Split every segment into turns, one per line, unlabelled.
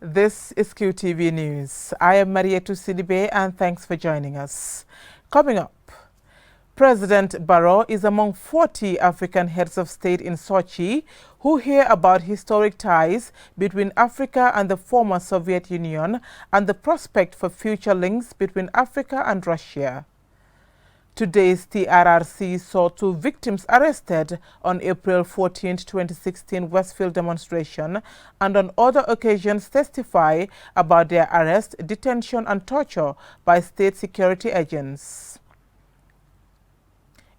This is QTV News. I am Marietu Sidibe and thanks for joining us. Coming up, President Barrow is among 40 African heads of state in Sochi who hear about historic ties between Africa and the former Soviet Union and the prospect for future links between Africa and Russia. Today's TRRC saw 2 victims arrested on April 14, 2016 Westfield demonstration and on other occasions testify about their arrest, detention and torture by state security agents.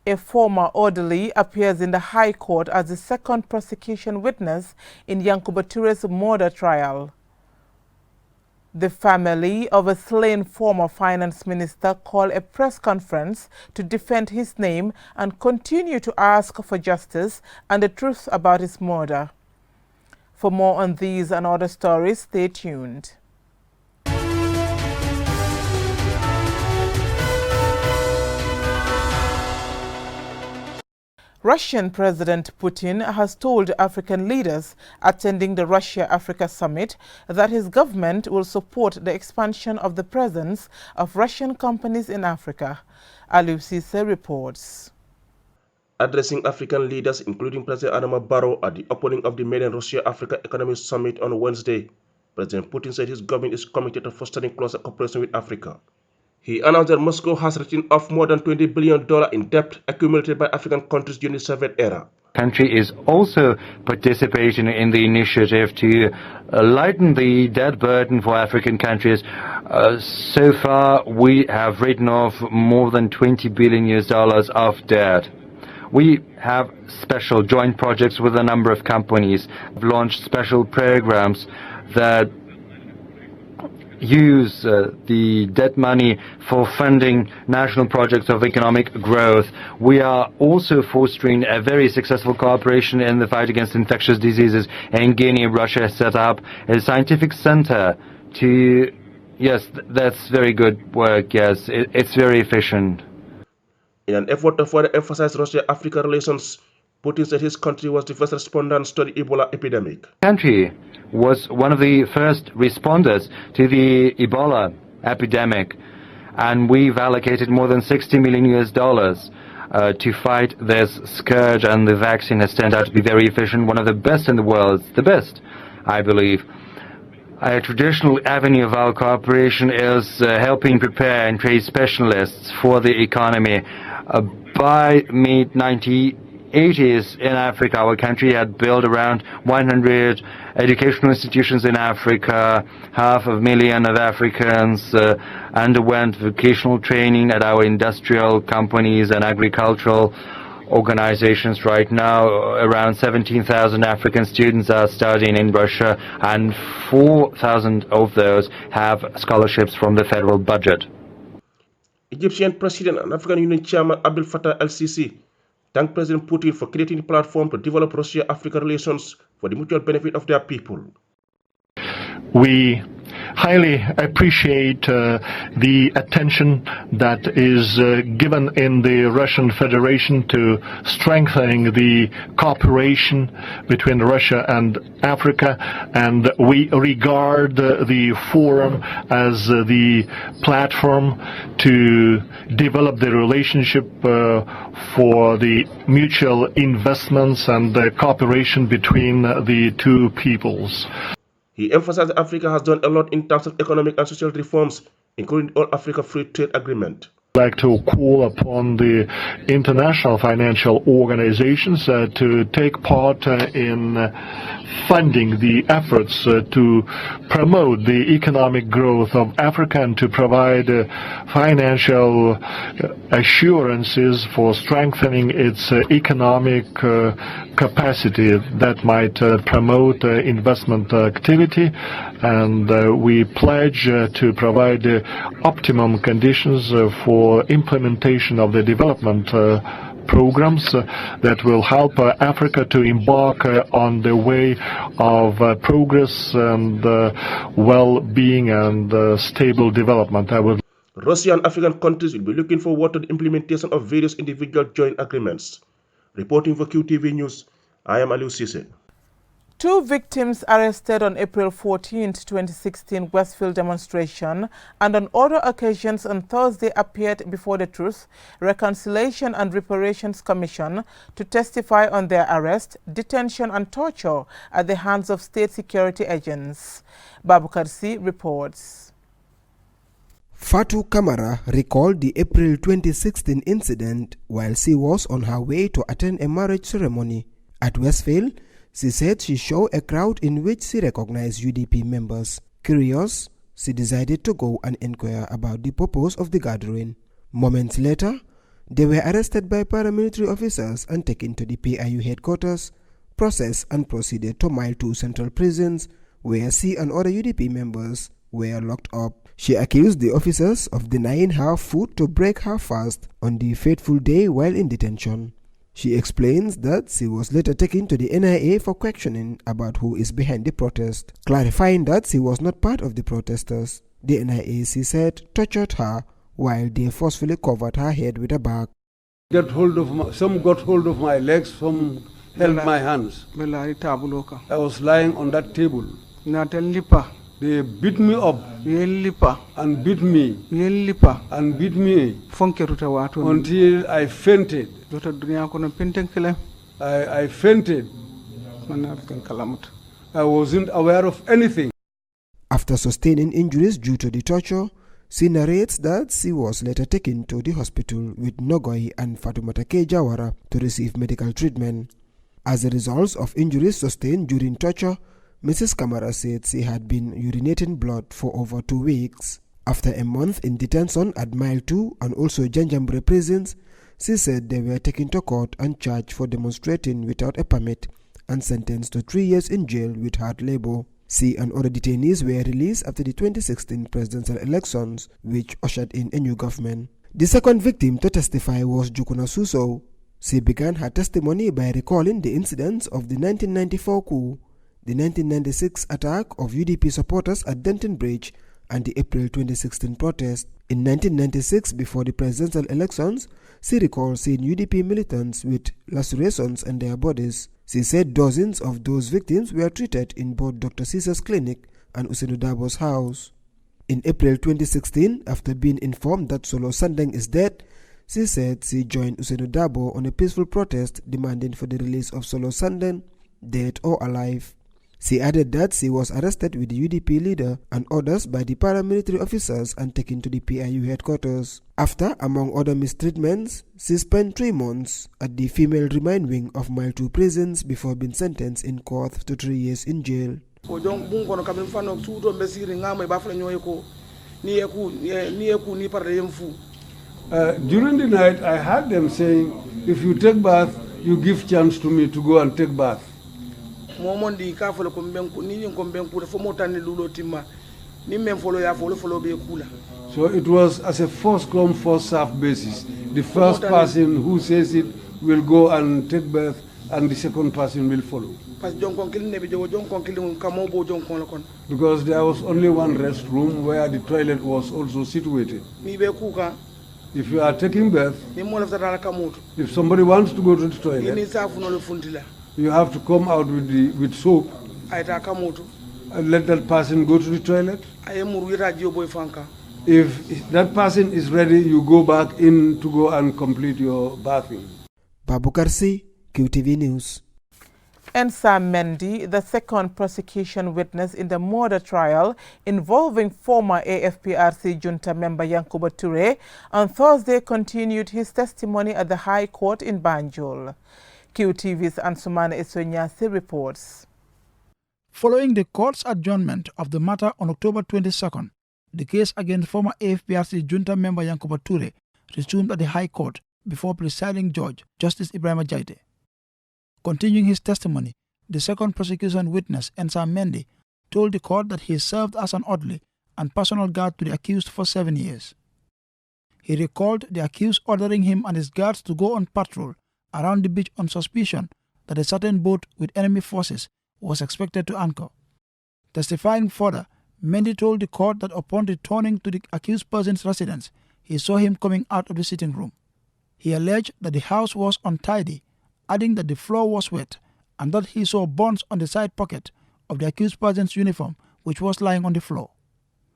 A former orderly appears in the High Court as the second prosecution witness in Yankuba Touray's murder trial. The family of a slain former finance minister called a press conference to defend his name and continue to ask for justice and the truth about his murder. For more on these and other stories, stay tuned. Russian President Putin has told African leaders attending the Russia-Africa summit that his government will support the expansion of the presence of Russian companies in Africa. Aliou Cisse reports.
Addressing African leaders, including President Barrow, at the opening of the maiden Russia-Africa Economic Summit on Wednesday, President Putin said his government is committed to fostering closer cooperation with Africa. He announced that Moscow has written off more than $20 billion in debt accumulated by African countries during the Soviet era.
The country is also participating in the initiative to lighten the debt burden for African countries. So far, we have written off more than $20 billion of debt. We have special joint projects with a number of companies. We've launched special programs that use the debt money for funding national projects of economic growth. We are also fostering a very successful cooperation in the fight against infectious diseases. In Guinea, Russia has set up a scientific center to... Yes, that's very good work, yes. It's very efficient.
In an effort to further emphasize Russia-Africa relations, Putin said his country was the first respondent to the Ebola epidemic.
The country was one of the first responders to the Ebola epidemic, and we've allocated more than $60 million to fight this scourge, and the vaccine has turned out to be very efficient, one of the best in the world, the best, I believe. A traditional avenue of our cooperation is helping prepare and train specialists for the economy. By mid-1980s in Africa, our country had built around 100 educational institutions in Africa. 500,000 of Africans underwent vocational training at our industrial companies and agricultural organizations. Right now, around 17,000 African students are studying in Russia, and 4,000 of those have scholarships from the federal budget.
Egyptian President and African Union Chairman Abdel Fattah el-Sisi thanked President Putin for creating a platform to develop Russia-Africa relations for the mutual benefit of their people.
We highly appreciate the attention that is given in the Russian Federation to strengthening the cooperation between Russia and Africa, and we regard the forum as the platform to develop the relationship for the mutual investments and the cooperation between the two peoples.
He emphasized that Africa has done a lot in terms of economic and social reforms, including the All-Africa Free Trade Agreement.
I'd like to call upon the international financial organizations to take part in funding the efforts to promote the economic growth of Africa and to provide financial assurances for strengthening its economic capacity that might promote investment activity. And we pledge to provide optimum conditions for implementation of the development programs that will help Africa to embark on the way of progress and well-being and stable development.
Russia and African countries will be looking forward to the implementation of various individual joint agreements. Reporting for QTV News, I am Aliou Cisse.
Two victims arrested on April 14, 2016 Westfield demonstration and on other occasions on Thursday appeared before the Truth, Reconciliation and Reparations Commission to testify on their arrest, detention and torture at the hands of state security agents. Babukar C. reports.
Fatu Kamara recalled the April 2016 incident while she was on her way to attend a marriage ceremony. At Westfield, she said she saw a crowd in which she recognized UDP members. Curious, she decided to go and inquire about the purpose of the gathering. Moments later, they were arrested by paramilitary officers and taken to the PIU headquarters, processed and proceeded to Mile 2 Central Prisons, where she and other UDP members were locked up. She accused the officers of denying her food to break her fast on the fateful day while in detention. She explains that she was later taken to the NIA for questioning about who is behind the protest, clarifying that she was not part of the protesters. The NIA, she said, tortured her while they forcefully covered her head with a bag.
Some got hold of my legs, some held my hands. I was lying on that table. They beat me up and beat me and beat me until I fainted. I fainted. I wasn't aware of anything.
After sustaining injuries due to the torture, she narrates that she was later taken to the hospital with Nogoi and Fatoumata K. Jawara to receive medical treatment. As a result of injuries sustained during torture, Mrs. Kamara said she had been urinating blood for over 2 weeks. After a month in detention at Mile 2 and also Janjambure prisons, she said they were taken to court and charged for demonstrating without a permit and sentenced to 3 years in jail with hard labor. She and other detainees were released after the 2016 presidential elections, which ushered in a new government. The second victim to testify was Jukuna Suso. She began her testimony by recalling the incidents of the 1994 coup, the 1996 attack of UDP supporters at Denton Bridge, and the April 2016 protest. In 1996, before the presidential elections, she recalled seeing UDP militants with lacerations in their bodies. She said dozens of those victims were treated in both Dr. Caesar's clinic and Ousainou Darboe's house. In April 2016, after being informed that Solo Sandeng is dead, she said she joined Ousainou Darboe on a peaceful protest demanding for the release of Solo Sandeng, dead or alive. She added that she was arrested with the UDP leader and others by the paramilitary officers and taken to the PIU headquarters. After, among other mistreatments, she spent 3 months at the female remand wing of Mile 2 prisons before being sentenced in court to 3 years in jail.
During the night, I heard them saying, if you take bath, you give chance to me to go and take bath. So it was as a first come, first served basis. The first person who says it will go and take bath, and the second person will follow. Because there was only one restroom where the toilet was also situated. If you are taking bath, if somebody wants to go to the toilet, you have to come out with soap and let that person go to the toilet. If that person is ready, you go back in to go and complete your bathing.
Babukar C, QTV News.
Ensa Mendy, the second prosecution witness in the murder trial involving former AFPRC junta member Yankuba Touray, on Thursday continued his testimony at the High Court in Banjul. QTV's Ansumana Esonyasi reports.
Following the court's adjournment of the matter on October 22nd, the case against former AFPRC junta member Yankuba Touray resumed at the High Court before presiding judge Justice Ibrahima Jaite. Continuing his testimony, the second prosecution witness, Ensa Mendy, told the court that he served as an orderly and personal guard to the accused for 7 years. He recalled the accused ordering him and his guards to go on patrol around the beach on suspicion that a certain boat with enemy forces was expected to anchor. Testifying further, Mendy told the court that upon returning to the accused person's residence, he saw him coming out of the sitting room. He alleged that the house was untidy, adding that the floor was wet and that he saw burns on the side pocket of the accused person's uniform, which was lying on the floor.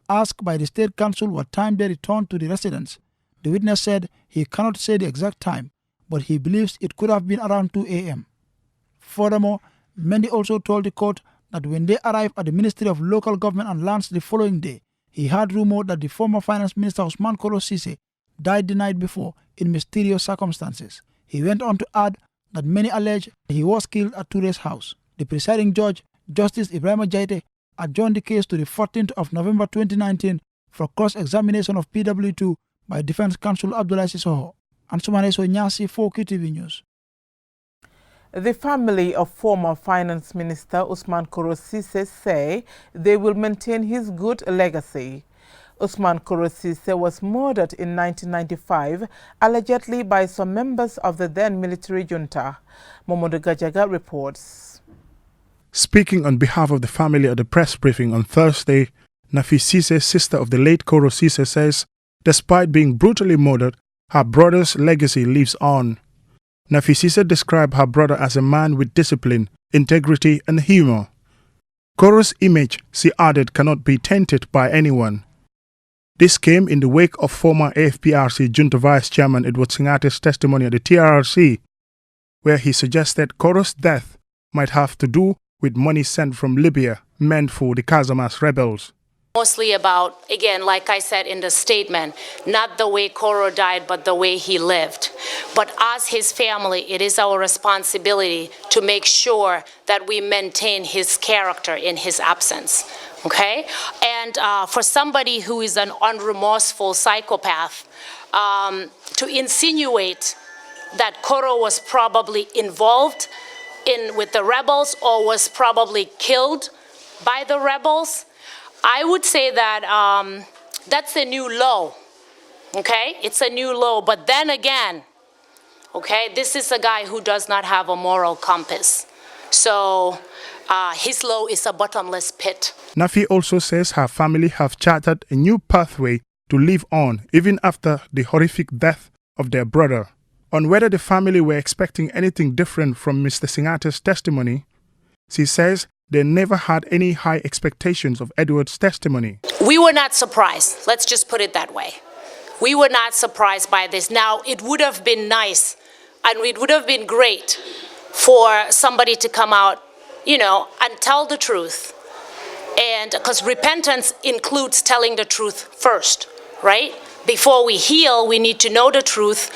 Asked by the State Council what time they returned to the residence, the witness said he cannot say the exact time, but he believes it could have been around 2 a.m. Furthermore, Mendy also told the court that when they arrived at the Ministry of Local Government and Lands the following day, he had rumored that the former Finance Minister Ousmane Koro Cisse died the night before in mysterious circumstances. He went on to add that many allege he was killed at Touray's house. The presiding judge, Justice Ibrahima Jaite, adjourned the case to the 14th of November 2019 for cross-examination of PW2 by Defense Counsel Abdoulaye Sissoko. Ansumane Sonyasi for QTV News.
The family of former Finance Minister Ousmane Koro Cisse say they will maintain his good legacy. Ousmane Koro Cisse was murdered in 1995, allegedly by some members of the then military junta. Momodu Gajaga reports.
Speaking on behalf of the family at the press briefing on Thursday, Nafi Cisse, sister of the late Koro Cisse, says despite being brutally murdered, her brother's legacy lives on. Nafi Cisse described her brother as a man with discipline, integrity and humor. Koro's image, she added, cannot be tainted by anyone. This came in the wake of former AFPRC Junta Vice Chairman Edward Singate's testimony at the TRRC, where he suggested Koro's death might have to do with money sent from Libya meant for the Casamas rebels.
Mostly about, again, like I said in the statement, not the way Koro died, but the way he lived. But as his family, it is our responsibility to make sure that we maintain his character in his absence, okay? And for somebody who is an unremorseful psychopath, to insinuate that Koro was probably involved with the rebels or was probably killed by the rebels, I would say that that's a new low, okay? It's a new low, but then again, okay, this is a guy who does not have a moral compass. So his low is a bottomless pit.
Nafi also says her family have charted a new pathway to live on even after the horrific death of their brother. On whether the family were expecting anything different from Mr. Singate's testimony, she says they never had any high expectations of Edward's testimony.
We were not surprised. Let's just put it that way. We were not surprised by this. Now, it would have been nice and it would have been great for somebody to come out, you know, and tell the truth. And because repentance includes telling the truth first, right? Before we heal, we need to know the truth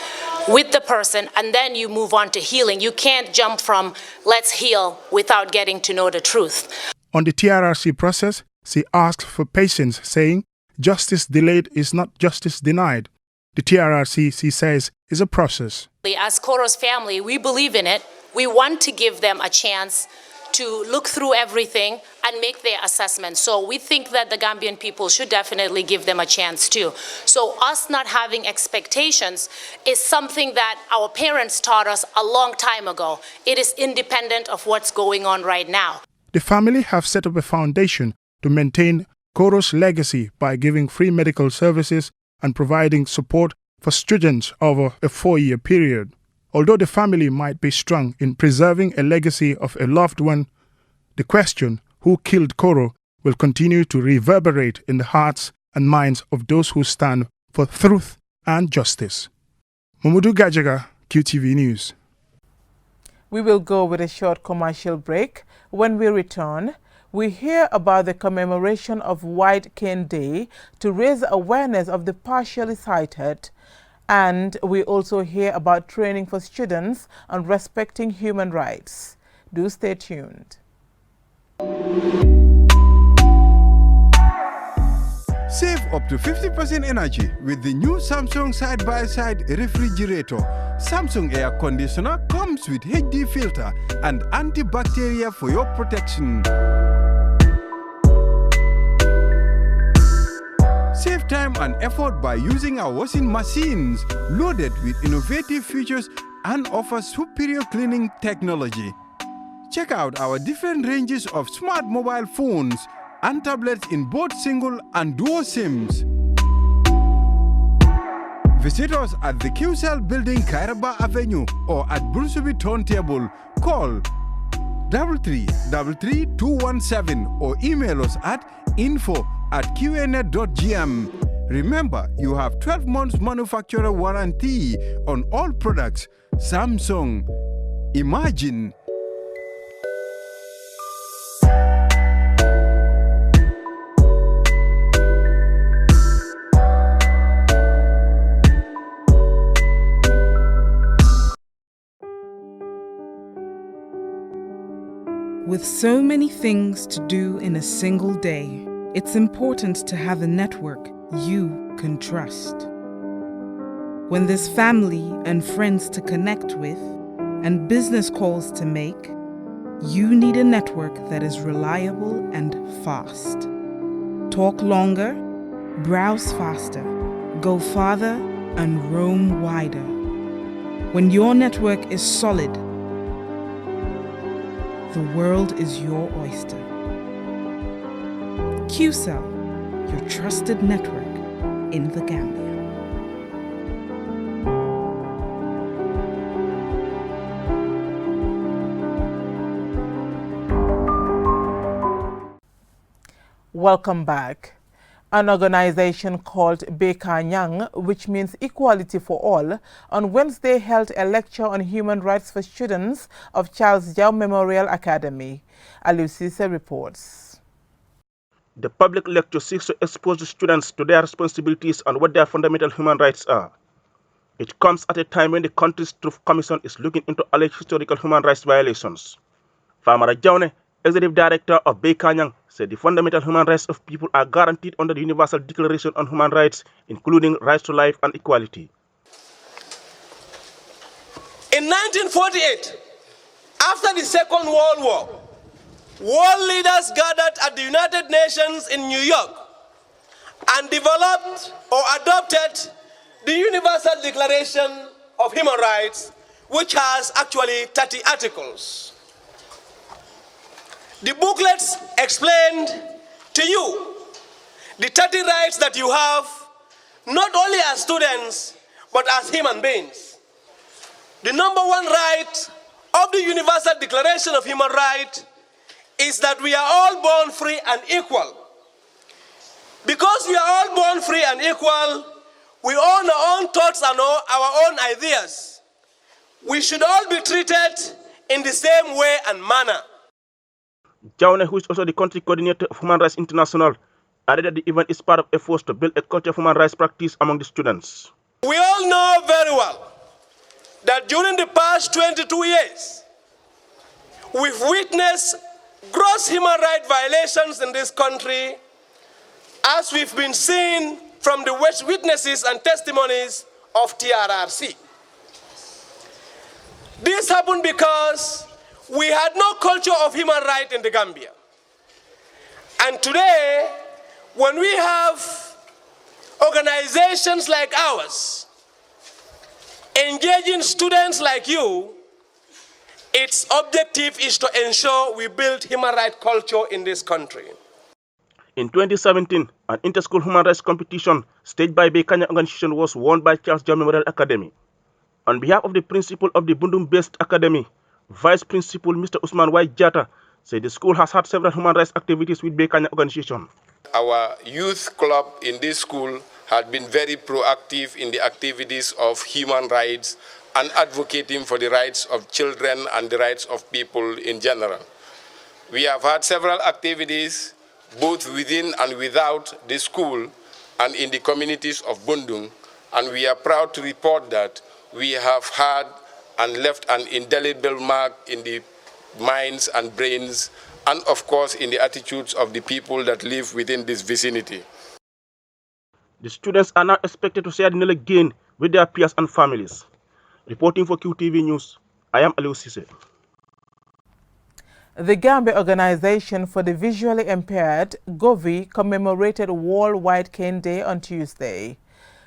with the person, and then you move on to healing. You can't jump from let's heal without getting to know the truth.
On the TRRC process, she asked for patience, saying, justice delayed is not justice denied. The TRRC, she says, is a process.
As Koro's family, we believe in it. We want to give them a chance to look through everything and make their assessment. So we think that the Gambian people should definitely give them a chance too. So us not having expectations is something that our parents taught us a long time ago. It is independent of what's going on right now.
The family have set up a foundation to maintain Koro's legacy by giving free medical services and providing support for students over a 4-year period. Although the family might be strong in preserving a legacy of a loved one, the question, who killed Koro, will continue to reverberate in the hearts and minds of those who stand for truth and justice. Momodu Gajaga, QTV News.
We will go with a short commercial break. When we return, we hear about the commemoration of White Cane Day to raise awareness of the partially sighted. And we also hear about training for students on respecting human rights. Do stay tuned.
Save up to 50% energy with the new Samsung side-by-side refrigerator. Samsung air conditioner comes with HD filter and antibacterial for your protection. Save time and effort by using our washing machines, loaded with innovative features and offers superior cleaning technology. Check out our different ranges of smart mobile phones and tablets in both single and dual SIMs. Visit us at the QCell Building, Kairaba Avenue, or at Brusubi Turntable. Call 3333 or email us at info@qnet.gm. Remember, you have 12 months manufacturer warranty on all products. Samsung. Imagine.
With so many things to do in a single day, it's important to have a network you can trust. When there's family and friends to connect with and business calls to make, you need a network that is reliable and fast. Talk longer, browse faster, go farther, and roam wider. When your network is solid, the world is your oyster. QCell, your trusted network in the Gambia.
Welcome back. An organization called Bekanyang, which means Equality for All, on Wednesday held a lecture on human rights for students of Charles Jau Memorial Academy. Alusise reports.
The public lecture seeks to expose the students to their responsibilities and what their fundamental human rights are. It comes at a time when the country's Truth Commission is looking into alleged historical human rights violations. Famara Jaune, Executive Director of Bekanyang, said the fundamental human rights of people are guaranteed under the Universal Declaration on Human Rights, including rights to life and equality.
In 1948, after the Second World War, world leaders gathered at the United Nations in New York and developed or adopted the Universal Declaration of Human Rights, which has actually 30 articles. The booklets explained to you the 30 rights that you have, not only as students, but as human beings. The number one right of the Universal Declaration of Human Rights is that we are all born free and equal. Because we are all born free and equal, we own our own thoughts and our own ideas. We should all be treated in the same way and manner.
Jaune, who is also the country coordinator of Human Rights International, added that the event is part of efforts to build a culture of human rights practice among the students.
We all know very well that during the past 22 years, we've witnessed gross human rights violations in this country, as we've been seeing from the witnesses and testimonies of TRRC. This happened because we had no culture of human rights in the Gambia. And today, when we have organizations like ours engaging students like you, its objective is to ensure we build human rights culture in this country.
In 2017, an inter-school human rights competition staged by Bekanyang organization was won by Charles Jau Memorial Academy. On behalf of the principal of the Bundum-based academy, Vice Principal Mr. Usman Y. Jata said the school has had several human rights activities with Bekanyang organization.
Our youth club in this school had been very proactive in the activities of human rights and advocating for the rights of children and the rights of people in general. We have had several activities both within and without the school and in the communities of Bundung, and we are proud to report that we have had and left an indelible mark in the minds and brains and, of course, in the attitudes of the people that live within this vicinity.
The students are now expected to share the knowledge gained with their peers and families. Reporting for QTV News, I am Alusise.
The Gambia Organization for the Visually Impaired, GOVI, commemorated World White Cane Day on Tuesday.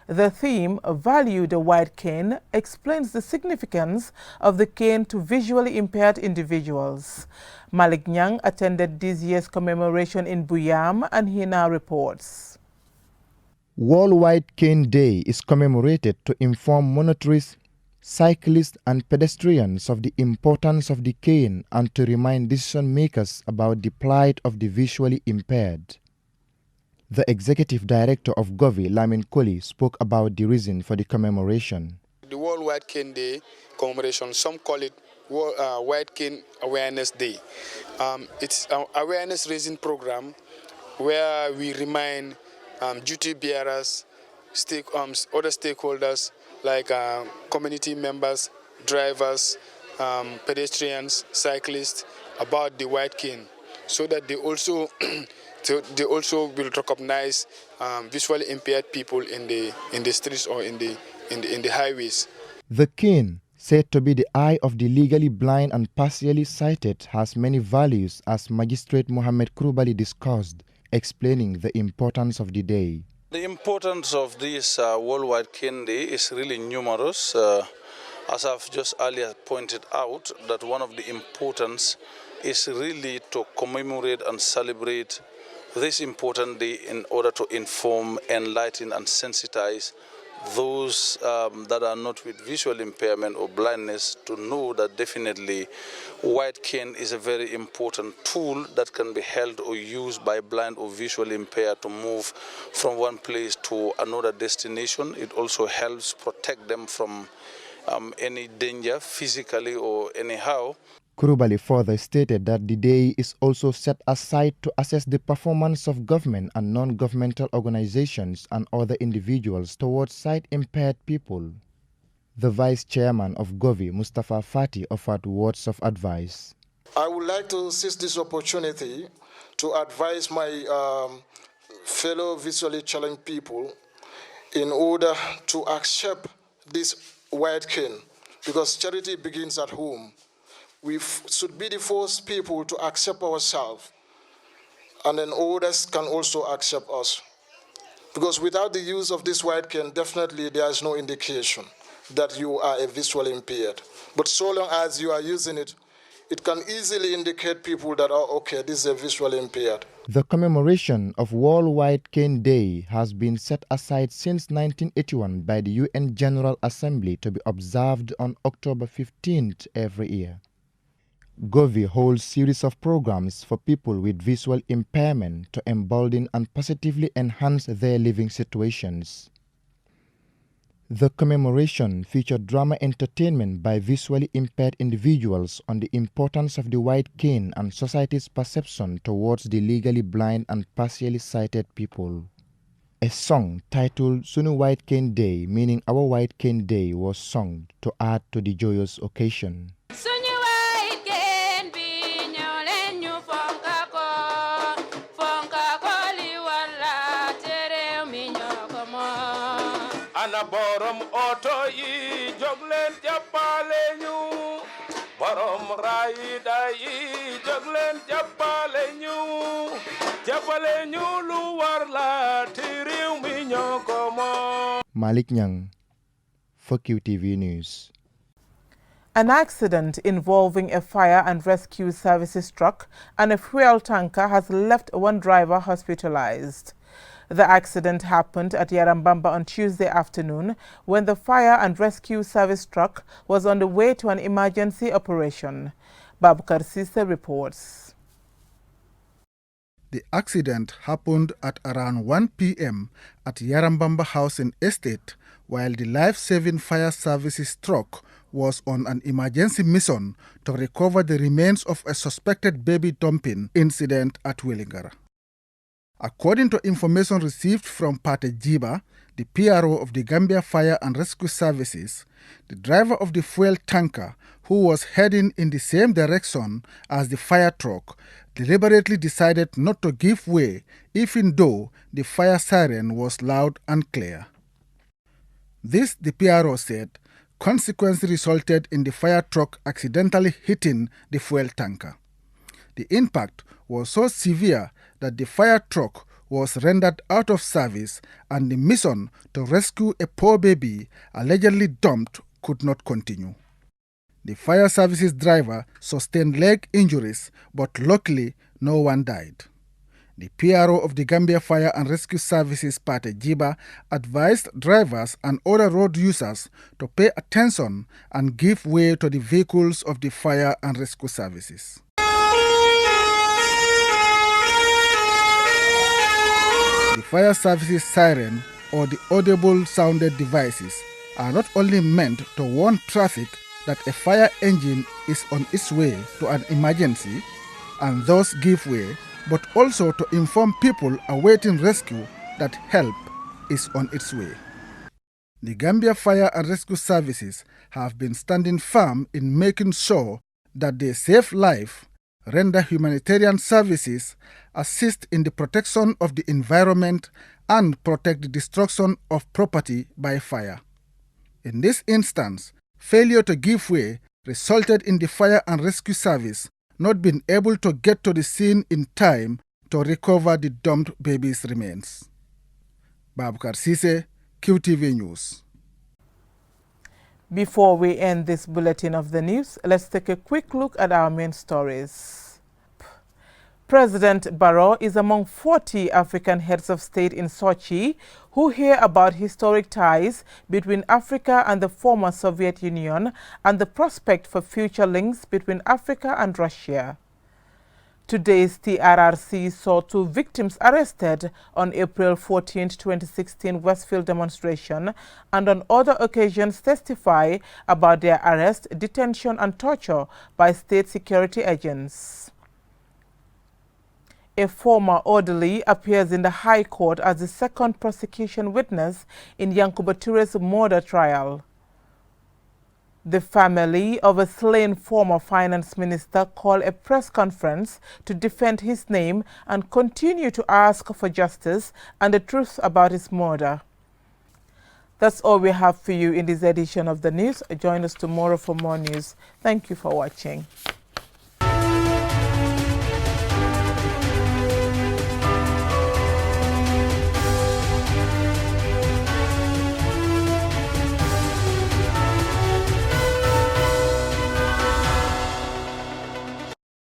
The theme, Value the White Cane, explains the significance of the cane to visually impaired individuals. Malik Nyang attended this year's commemoration in Buyam, and he now reports.
World White Cane Day is commemorated to inform monetaries, cyclists and pedestrians of the importance of the cane and to remind decision makers about the plight of the visually impaired. The executive director of Govi, Lamin Koli, spoke about the reason for the commemoration.
The Worldwide Cane Day commemoration, some call it White Cane Awareness Day. It's an awareness raising program where we remind duty bearers, other stakeholders like community members, drivers, pedestrians, cyclists about the white cane, so that they also will recognize visually impaired people in the streets or in the highways.
The cane, said to be the eye of the legally blind and partially sighted, has many values, as Magistrate Mohammed Krubali discussed, explaining the importance of the day.
The importance of this Worldwide Cane Day is really numerous. As I've just earlier pointed out, that one of the importance is really to commemorate and celebrate this important day in order to inform, enlighten and sensitize those that are not with visual impairment or blindness to know that definitely white cane is a very important tool that can be held or used by blind or visually impaired to move from one place to another destination. It also helps protect them from any danger physically or anyhow.
Kurubali further stated that the day is also set aside to assess the performance of government and non-governmental organizations and other individuals towards sight-impaired people. The Vice Chairman of Govi, Mustafa Fati, offered words of advice.
I would like to seize this opportunity to advise my fellow visually challenged people in order to accept this white cane, because charity begins at home. We should be the first people to accept ourselves, and then others can also accept us. Because without the use of this white cane, definitely there is no indication that you are a visually impaired. But so long as you are using it, it can easily indicate people that, oh, okay, this is a visually impaired.
The commemoration of Worldwide Cane Day has been set aside since 1981 by the UN General Assembly to be observed on October 15th every year. Govi holds series of programs for people with visual impairment to embolden and positively enhance their living situations. The commemoration featured drama entertainment by visually impaired individuals on the importance of the white cane and society's perception towards the legally blind and partially sighted people. A song titled Sunu White Cane Day, meaning Our White Cane Day, was sung to add to the joyous occasion.
Borom auto yi joglen jappale ñu borom raida yi joglen jappale ñu lu war la ti réew mi ñoko mo.
Malik Nyang for QTV News.
An accident involving a fire and rescue services truck and a fuel tanker has left one driver hospitalized. The accident happened at Yarambamba on Tuesday afternoon when the fire and rescue service truck was on the way to an emergency operation. Babukar Sise reports.
The accident happened at around 1 p.m. at Yarambamba Housing Estate while the life-saving fire services truck was on an emergency mission to recover the remains of a suspected baby dumping incident at Willingara. According to information received from Pate Jiba, the PRO of the Gambia Fire and Rescue Services, the driver of the fuel tanker, who was heading in the same direction as the fire truck, deliberately decided not to give way, even though the fire siren was loud and clear. This, the PRO said, consequently resulted in the fire truck accidentally hitting the fuel tanker. The impact was so severe that the fire truck was rendered out of service and the mission to rescue a poor baby allegedly dumped could not continue. The fire services driver sustained leg injuries, but luckily no one died.
The PRO of the Gambia Fire and Rescue Services, Pate Jiba, advised drivers and other road users to pay attention and give way to the vehicles of the fire and rescue services. The fire services siren or the audible sounded devices are not only meant to warn traffic that a fire engine is on its way to an emergency and thus give way, but also to inform people awaiting rescue that help is on its way. The Gambia Fire and Rescue Services have been standing firm in making sure that they save life, render humanitarian services, assist in the protection of the environment, and protect the destruction of property by fire. In this instance, failure to give way resulted in the Fire and Rescue Service not being able to get to the scene in time to recover the dumped baby's remains. Babukar Sise, QTV News.
Before we end this bulletin of the news, let's take a quick look at our main stories. President Barrow is among 40 African heads of state in Sochi who hear about historic ties between Africa and the former Soviet Union and the prospect for future links between Africa and Russia. Today's TRRC saw 2 victims arrested on April 14, 2016 Westfield demonstration and on other occasions testify about their arrest, detention and torture by state security agents. A former orderly appears in the High Court as the second prosecution witness in Yankuba Touray's murder trial. The family of a slain former finance minister called a press conference to defend his name and continue to ask for justice and the truth about his murder. That's all we have for you in this edition of the news. Join us tomorrow for more news. Thank you for watching.